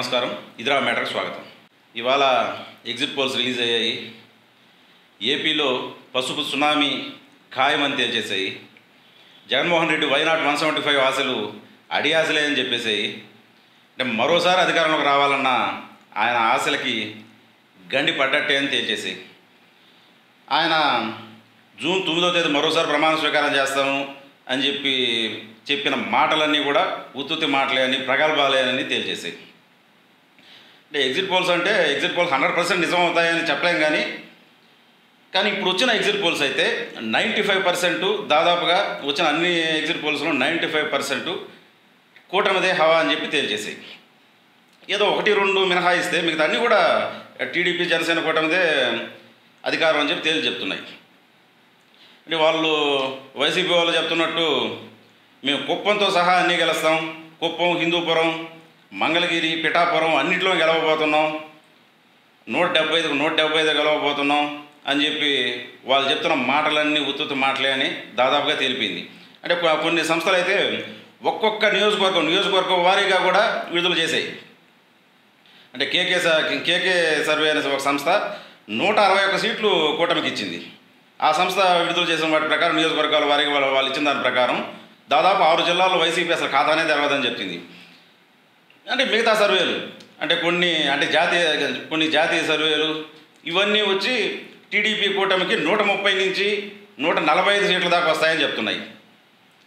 నమస్కారం. ఇదిరా మ్యాటర్కి స్వాగతం. ఇవాళ ఎగ్జిట్ పోల్స్ రిలీజ్ అయ్యాయి. ఏపీలో పసుపు సునామీ ఖాయమని తేల్చేసాయి. జగన్మోహన్ రెడ్డి వైనాట్ 175 ఆశలు అడియాసలే అని చెప్పేసాయి. అంటే మరోసారి అధికారంలోకి రావాలన్న ఆయన ఆశలకి గండి పడ్డట్టే అని తేల్చేసాయి. ఆయన జూన్ 9వ తేదీ మరోసారి ప్రమాణ స్వీకారం చేస్తాము అని చెప్పిన మాటలన్నీ కూడా ఉత్తుత్తి మాటలే అని, ప్రగల్భాలే అని తేల్చేసాయి. అంటే ఎగ్జిట్ పోల్స్ 100% నిజం అవుతాయని చెప్పలేం. కానీ ఇప్పుడు వచ్చిన ఎగ్జిట్ పోల్స్ అయితే 95% దాదాపుగా వచ్చిన అన్ని ఎగ్జిట్ పోల్స్లో 95% కూటమిదే హవా అని చెప్పి తేల్చేసాయి. ఏదో 1-2 మినహాయిస్తే మిగతా అన్నీ కూడా టీడీపీ జనసేన కూటమిదే అధికారం అని చెప్పి చెప్తున్నాయి. అంటే వాళ్ళు వైసీపీ వాళ్ళు చెప్తున్నట్టు మేము కుప్పంతో సహా అన్నీ గెలుస్తాం, కుప్పం, హిందూపురం, మంగళగిరి, పిఠాపురం అన్నింటిలో గెలవబోతున్నాం, 175 గెలవబోతున్నాం అని చెప్పి వాళ్ళు చెప్తున్న మాటలన్నీ ఉత్తుత్తి మాటలే అని దాదాపుగా తేలిపోయింది. అంటే కొన్ని సంస్థలు అయితే ఒక్కొక్క నియోజకవర్గం వారీగా కూడా విడుదల చేశాయి. అంటే కేకే సర్వే అనే ఒక సంస్థ 161 సీట్లు కూటమికి ఇచ్చింది. ఆ సంస్థ విడుదల చేసిన వాటి ప్రకారం నియోజకవర్గాల వారీగా వాళ్ళు ఇచ్చిన దాని ప్రకారం దాదాపు 6 జిల్లాల్లో వైసీపీ అసలు ఖాతానే తెరవదని చెప్పింది. అంటే మిగతా సర్వేలు అంటే కొన్ని జాతీయ సర్వేలు ఇవన్నీ వచ్చి టీడీపీ కూటమికి 130 నుంచి 145 సీట్ల దాకా వస్తాయని చెప్తున్నాయి.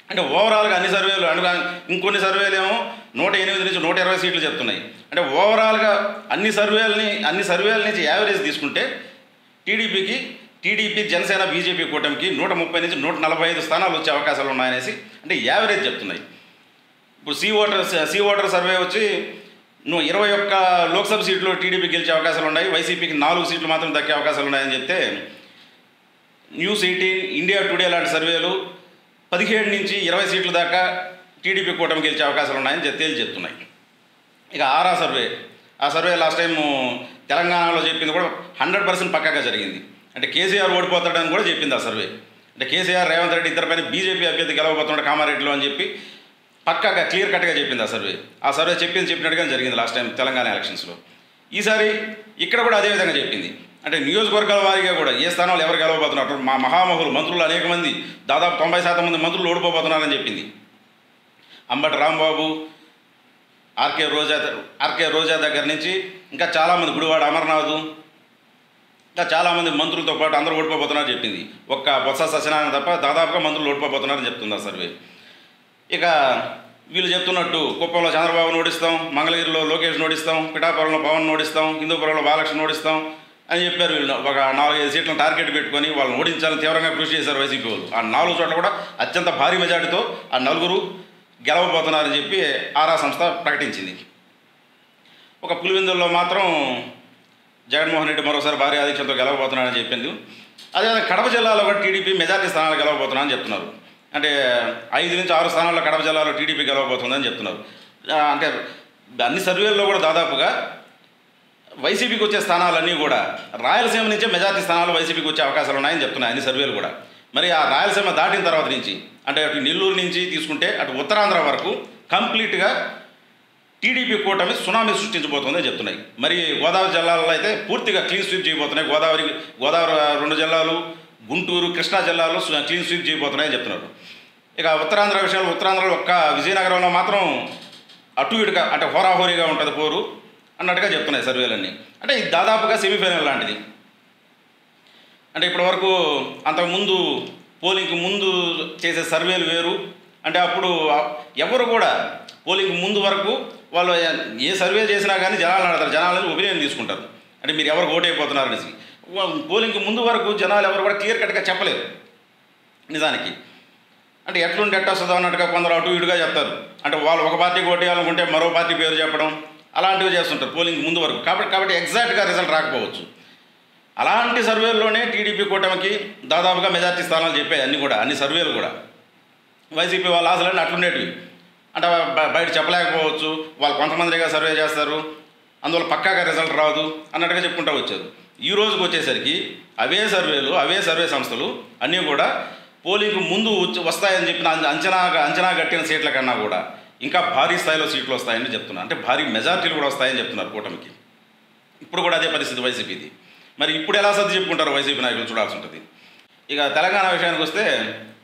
అంటే ఓవరాల్గా అన్ని సర్వేలు ఇంకొన్ని సర్వేలు ఏమో 108 నుంచి 120 సీట్లు చెప్తున్నాయి. అంటే ఓవరాల్గా అన్ని సర్వేల నుంచి యావరేజ్ తీసుకుంటే టీడీపీ జనసేన బీజేపీ కూటమికి 130 నుంచి 145 స్థానాలు వచ్చే అవకాశాలు ఉన్నాయనేసి అంటే యావరేజ్ చెప్తున్నాయి. ఇప్పుడు సీ ఓటర్ సర్వే వచ్చి 21 లోక్సభ సీట్లు టీడీపీ గెలిచే అవకాశాలు ఉన్నాయి, వైసీపీకి 4 సీట్లు మాత్రం దక్కే అవకాశాలు ఉన్నాయని చెప్తే, న్యూస్ 18, ఇండియా టుడే లాంటి సర్వేలు 17 నుంచి 20 సీట్ల దాకా టీడీపీ కూటమి గెలిచే అవకాశాలు ఉన్నాయని చెప్తున్నాయి. ఇక ఆ సర్వే లాస్ట్ టైం తెలంగాణలో చెప్పింది కూడా 100% పక్కాగా జరిగింది. అంటే కేసీఆర్ ఓడిపోతాడని కూడా చెప్పింది ఆ సర్వే. అంటే కేసీఆర్, రేవంత్ రెడ్డి ఇద్దరిపైన బీజేపీ అభ్యర్థి గెలవబోతున్నాడు కామారెడ్డిలో అని చెప్పి పక్కాగా క్లియర్ కట్గా చెప్పింది ఆ సర్వే చెప్పినట్టుగానే జరిగింది లాస్ట్ టైం తెలంగాణ ఎలక్షన్స్లో. ఈసారి ఇక్కడ కూడా అదేవిధంగా చెప్పింది. అంటే నియోజకవర్గాల వారీగా కూడా ఏ స్థానాలు ఎవరు గెలవబోతున్నారు, మా మహామహులు మంత్రులు అనేక మంది దాదాపు 90% మంది మంత్రులు ఓడిపోతున్నారని చెప్పింది. అంబటి రాంబాబు, ఆర్కే రోజా దగ్గర నుంచి ఇంకా చాలామంది, గుడివాడ అమర్నాథ్, ఇంకా చాలామంది మంత్రులతో పాటు అందరూ ఓడిపోతున్నారని చెప్పింది. ఒక్క బొత్స సత్యనారాయణ తప్ప దాదాపుగా మంత్రులు ఓడిపోతున్నారని చెప్తుంది ఆ సర్వే. ఇక వీళ్ళు చెప్తున్నట్టు కుప్పంలో చంద్రబాబును ఓడిస్తాం, మంగళగిరిలో లోకేష్ ఓడిస్తాం, పిఠాపురంలో పవన్ ఓడిస్తాం, హిందూపురంలో బాలకృష్ణ ఓడిస్తాం అని చెప్పారు. వీళ్ళు ఒక 4-5 సీట్లను టార్గెట్ పెట్టుకొని వాళ్ళని ఓడించాలని తీవ్రంగా కృషి చేశారు వైసీపీ వాళ్ళు. ఆ 4 చోట్ల కూడా అత్యంత భారీ మెజార్టీతో ఆ 4 గెలవబోతున్నారని చెప్పి ఆరా సంస్థ ప్రకటించింది. ఒక పులివెందుల్లో మాత్రం జగన్మోహన్ రెడ్డి మరోసారి భారీ ఆధిక్యంతో గెలవబోతున్నారని చెప్పింది. అదేవిధంగా కడప జిల్లాలో కూడా టీడీపీ మెజార్టీ స్థానాలు గెలవబోతున్నారని చెప్తున్నారు. అంటే 5 నుంచి 6 స్థానాల్లో కడప జిల్లాలో టీడీపీ గెలవబోతుందని చెప్తున్నారు. అంటే అన్ని సర్వేల్లో కూడా దాదాపుగా వైసీపీకి వచ్చే స్థానాలన్నీ కూడా రాయలసీమ నుంచే మెజార్టీ స్థానాలు వైసీపీకి వచ్చే అవకాశాలు ఉన్నాయని చెప్తున్నాయి అన్ని సర్వేలు కూడా. మరి ఆ రాయలసీమ దాటిన తర్వాత నుంచి అంటే అటు నెల్లూరు నుంచి తీసుకుంటే అటు ఉత్తరాంధ్ర వరకు కంప్లీట్గా టీడీపీ కూటమి సునామీ సృష్టించబోతుందని చెప్తున్నాయి. మరి గోదావరి జిల్లాల్లో అయితే పూర్తిగా క్లీన్ స్వీప్ చేయబోతున్నాయి. గోదావరి 2 జిల్లాలు, గుంటూరు, కృష్ణా జిల్లాలో క్లీన్ స్వీప్ చేయబోతున్నాయని చెప్తున్నారు. ఇక ఉత్తరాంధ్ర విషయంలో ఉత్తరాంధ్రలో ఒక్క విజయనగరంలో మాత్రం అటు ఇటుగా అంటే హోరాహోరీగా ఉంటుంది పోరు అన్నట్టుగా చెప్తున్నాయి సర్వేలన్నీ. అంటే ఇది దాదాపుగా సెమీఫైనల్ లాంటిది. అంటే ఇప్పటివరకు అంతకుముందు పోలింగ్కి ముందు చేసే సర్వేలు వేరు. అంటే అప్పుడు ఎవరు కూడా పోలింగ్ ముందు వరకు వాళ్ళు ఏ సర్వే చేసినా కానీ జనాలు అడతారు, జనాలని ఒపీనియన్ తీసుకుంటారు. అంటే మీరు ఎవరు ఓటు అయిపోతున్నారు అనేసి. పోలింగ్కి ముందు వరకు జనాలు ఎవరు కూడా క్లియర్ కట్గా చెప్పలేరు నిజానికి. అంటే ఎట్లుంటే ఎట్టొస్తుందో అన్నట్టుగా కొందరు అటు ఇటుగా చెప్తారు. అంటే వాళ్ళు ఒక పార్టీకి ఓటు వేయాలనుకుంటే మరో పార్టీ పేరు చెప్పడం అలాంటివి చేస్తుంటారు పోలింగ్ ముందు వరకు. కాబట్టి ఎగ్జాక్ట్గా రిజల్ట్ రాకపోవచ్చు. అలాంటి సర్వేల్లోనే టీడీపీ కూటమికి దాదాపుగా మెజార్టీ స్థానాలు చెప్పాయి అన్ని సర్వేలు కూడా. వైసీపీ వాళ్ళ ఆశలన్నీ అట్లుండేటివి. అంటే బయట చెప్పలేకపోవచ్చు, వాళ్ళు కొంతమందిగా సర్వే చేస్తారు, అందువల్ల పక్కాగా రిజల్ట్ రాదు అన్నట్టుగా చెప్పుకుంటూ వచ్చారు. ఈ రోజుకి వచ్చేసరికి అవే సర్వే సంస్థలు అన్నీ కూడా పోలింగ్ ముందు వస్తాయని చెప్పిన అంచనా కట్టిన సీట్ల కన్నా కూడా ఇంకా భారీ స్థాయిలో సీట్లు వస్తాయని చెప్తున్నారు. అంటే భారీ మెజారిటీలు కూడా వస్తాయని చెప్తున్నారు కూటమికి. ఇప్పుడు కూడా అదే పరిస్థితి వైసీపీది. మరి ఇప్పుడు ఎలా సర్ది చెప్పుకుంటారు వైసీపీ నాయకులు చూడాల్సి ఉంటుంది. ఇక తెలంగాణ విషయానికి వస్తే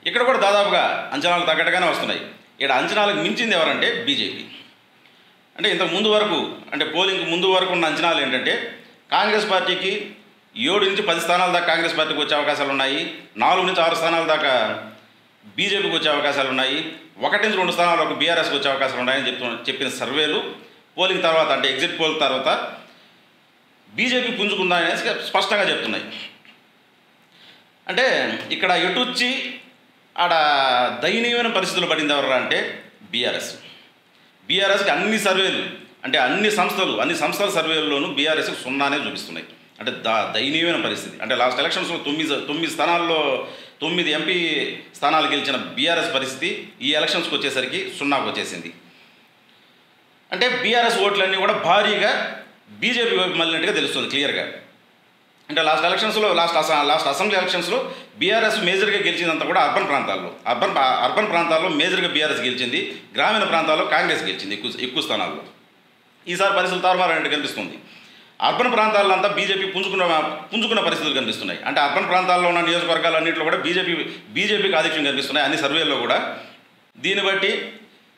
ఇక్కడ కూడా దాదాపుగా అంచనాలకు తగ్గట్టుగానే వస్తున్నాయి. ఇక్కడ అంచనాలకు మించింది ఎవరంటే బీజేపీ. అంటే ఇంతకు ముందు వరకు, అంటే పోలింగ్ ముందు వరకు ఉన్న అంచనాలు ఏంటంటే కాంగ్రెస్ పార్టీకి 7 నుంచి 10 స్థానాల దాకా కాంగ్రెస్ పార్టీకి వచ్చే అవకాశాలు ఉన్నాయి, 4 నుంచి 6 స్థానాల దాకా బీజేపీకి వచ్చే అవకాశాలు ఉన్నాయి, 1 నుంచి 2 స్థానాల వరకు బీఆర్ఎస్కి వచ్చే అవకాశాలు ఉన్నాయని చెప్పిన సర్వేలు పోలింగ్ తర్వాత, అంటే ఎగ్జిట్ పోల్ తర్వాత బీజేపీ పుంజుకుందా అనేసి స్పష్టంగా చెప్తున్నాయి. అంటే ఇక్కడ ఎటు వచ్చి ఆడ దయనీయమైన పరిస్థితులు పడింది ఎవరు అంటే బీఆర్ఎస్కి అన్ని సర్వేలు, అంటే అన్ని సంస్థల సర్వేల్లోనూ బీఆర్ఎస్కి 0 చూపిస్తున్నాయి. అంటే దయనీయమైన పరిస్థితి. అంటే లాస్ట్ ఎలక్షన్స్లో 9 స్థానాల్లో 9 ఎంపీ స్థానాలు గెలిచిన బీఆర్ఎస్ పరిస్థితి ఈ ఎలక్షన్స్కి వచ్చేసరికి 0కు వచ్చేసింది. అంటే బీఆర్ఎస్ ఓట్లన్నీ కూడా భారీగా బీజేపీ వైపు మళ్ళినట్టుగా తెలుస్తుంది క్లియర్గా. అంటే లాస్ట్ అసెంబ్లీ ఎలక్షన్స్లో బీఆర్ఎస్ మేజర్గా గెలిచిందంతా కూడా అర్బన్ ప్రాంతాల్లో మేజర్గా బీఆర్ఎస్ గెలిచింది, గ్రామీణ ప్రాంతాల్లో కాంగ్రెస్ గెలిచింది ఎక్కువ స్థానాల్లో. ఈసారి పరిస్థితులు తారుమారైనట్టు కనిపిస్తుంది. అర్బన్ ప్రాంతాల్లో అంతా బీజేపీ పుంజుకున్న పరిస్థితులు కనిపిస్తున్నాయి. అంటే అర్బన్ ప్రాంతాల్లో ఉన్న నియోజకవర్గాలన్నింటిలో కూడా బీజేపీకి ఆధిక్యం కనిపిస్తున్నాయి అన్ని సర్వేల్లో కూడా. దీన్ని బట్టి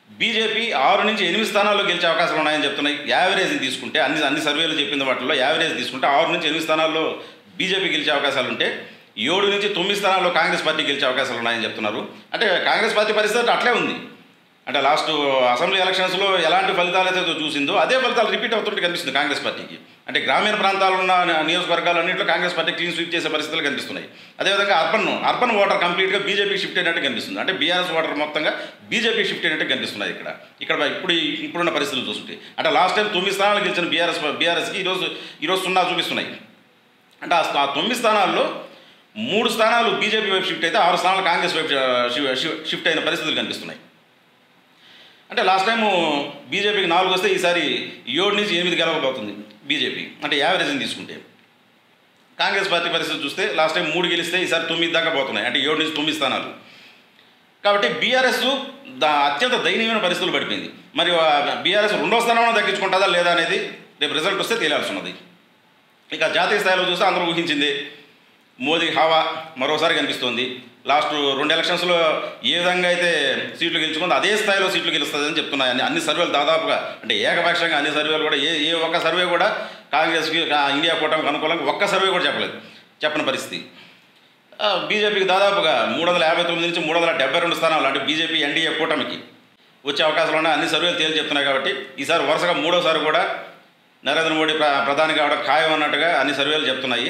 బీజేపీ 6 నుంచి 8 స్థానాల్లో గెలిచే అవకాశాలు ఉన్నాయని చెప్తున్నాయి. యావరేజ్ తీసుకుంటే అన్ని సర్వేలు చెప్పిన వాటిలో యావరేజ్ తీసుకుంటే 6 నుంచి 8 స్థానాల్లో బీజేపీ గెలిచే అవకాశాలు ఉంటే 7 నుంచి 9 స్థానాల్లో కాంగ్రెస్ పార్టీ గెలిచే అవకాశాలు ఉన్నాయని చెప్తున్నారు. అంటే కాంగ్రెస్ పార్టీ పరిస్థితి అట్లే ఉంది. అంటే లాస్ట్ అసెంబ్లీ ఎలక్షన్స్లో ఎలాంటి ఫలితాలు అయితే చూసిందో అదే ఫలితాలు రిపీట్ అవుతుంటే కనిపిస్తుంది కాంగ్రెస్ పార్టీకి. అంటే గ్రామీణ ప్రాంతాల్లో ఉన్న నియోజకవర్గాలన్నింటిలో కాంగ్రెస్ పార్టీ క్లీన్ స్వీప్ చేసే పరిస్థితులు కనిపిస్తున్నాయి. అదేవిధంగా అర్బన్ ఓటర్ కంప్లీట్గా బీజేపీకి షిఫ్ట్ అయినట్టు కనిపిస్తుంది. అంటే బీఆర్ఎస్ ఓటర్ మొత్తంగా బీజేపీ షిఫ్ట్ అయినట్టు కనిపిస్తున్నాయి ఇక్కడ ఇప్పుడున్న పరిస్థితులు చూస్తుంటే. అంటే లాస్ట్ టైం 9 స్థానాలు గెలిచిన బీఆర్ఎస్కి ఈరోజు 0 చూపిస్తున్నాయి. అంటే ఆ 9 స్థానాల్లో 3 స్థానాలు బీజేపీ వైపు షిఫ్ట్ అయితే 6 స్థానాలు కాంగ్రెస్ వైపు షిఫ్ట్ అయిన పరిస్థితులు కనిపిస్తున్నాయి. అంటే లాస్ట్ టైము బీజేపీకి 4 వస్తే ఈసారి 7 నుంచి 8 గెలవబోతుంది బీజేపీ. అంటే యావరేజ్ని తీసుకుంటే కాంగ్రెస్ పార్టీ పరిస్థితి చూస్తే లాస్ట్ టైం 3 గెలిస్తే ఈసారి 9 దాకా పోతున్నాయి. అంటే 7 నుంచి 9 స్థానాలు. కాబట్టి బీఆర్ఎస్ అత్యంత దయనీయమైన పరిస్థితులు పడిపోయింది. మరి బీఆర్ఎస్ 2వ స్థానంలో దక్కించుకుంటుందా లేదా అనేది రేపు రిజల్ట్ వస్తే తేలాల్సి ఉన్నది. ఇక జాతీయ స్థాయిలో చూస్తే అందరూ ఊహించింది మోదీ హవా మరోసారి కనిపిస్తోంది. లాస్ట్ 2 ఎలక్షన్స్లో ఏ విధంగా అయితే సీట్లు గెలుచుకుందో అదే స్థాయిలో సీట్లు గెలుస్తుందని చెప్తున్నాయి అన్ని సర్వేలు దాదాపుగా. అంటే ఏకపక్షంగా అన్ని సర్వేలు కూడా ఏ ఒక్క సర్వే కూడా కాంగ్రెస్కి ఇండియా కూటమికి అనుకూలంగా ఒక్క సర్వే కూడా చెప్పని పరిస్థితి. బీజేపీకి దాదాపుగా 359 నుంచి 372 స్థానాలు, అంటే బీజేపీ ఎన్డీఏ కూటమికి వచ్చే అవకాశాలు ఉన్నాయి అన్ని సర్వేలు తేలి చెప్తున్నాయి. కాబట్టి ఈసారి వరుసగా 3వసారి కూడా నరేంద్ర మోడీ ప్రధాని కావడం ఖాయం అన్నట్టుగా అన్ని సర్వేలు చెప్తున్నాయి.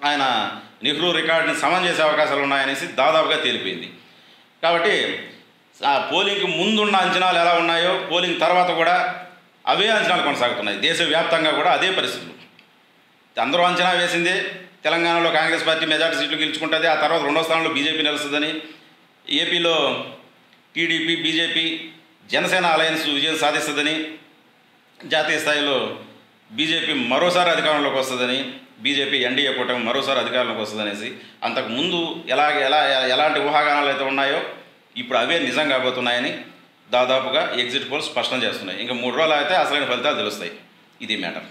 ఆయన నెహ్రూ రికార్డుని సమం చేసే అవకాశాలు ఉన్నాయనేసి దాదాపుగా తేలిపోయింది. కాబట్టి పోలింగ్కి ముందున్న అంచనాలు ఎలా ఉన్నాయో పోలింగ్ తర్వాత కూడా అవే అంచనాలు కొనసాగుతున్నాయి. దేశవ్యాప్తంగా కూడా అదే పరిస్థితులు. అందరూ అంచనా వేసిందే తెలంగాణలో కాంగ్రెస్ పార్టీ మెజార్టీ సీట్లు గెలుచుకుంటుంది, ఆ తర్వాత 2వ స్థానంలో బీజేపీ నిలుస్తుందని. ఏపీలో టీడీపీ, బీజేపీ, జనసేన అలయన్స్ విజయం సాధిస్తుందని, జాతీయ స్థాయిలో బీజేపీ మరోసారి అధికారంలోకి వస్తుందని, బీజేపీ ఎన్డీఏ కూటమి మరోసారి అధికారంలోకి వస్తుందనేసి అంతకుముందు ఎలాంటి ఊహాగానాలు అయితే ఉన్నాయో ఇప్పుడు అవే నిజం కాబోతున్నాయని దాదాపుగా ఎగ్జిట్ పోల్స్ స్పష్టం చేస్తున్నాయి. ఇంకా 3 రోజులు అయితే అసలైన ఫలితాలు తెలుస్తాయి. ఇది మ్యాటర్.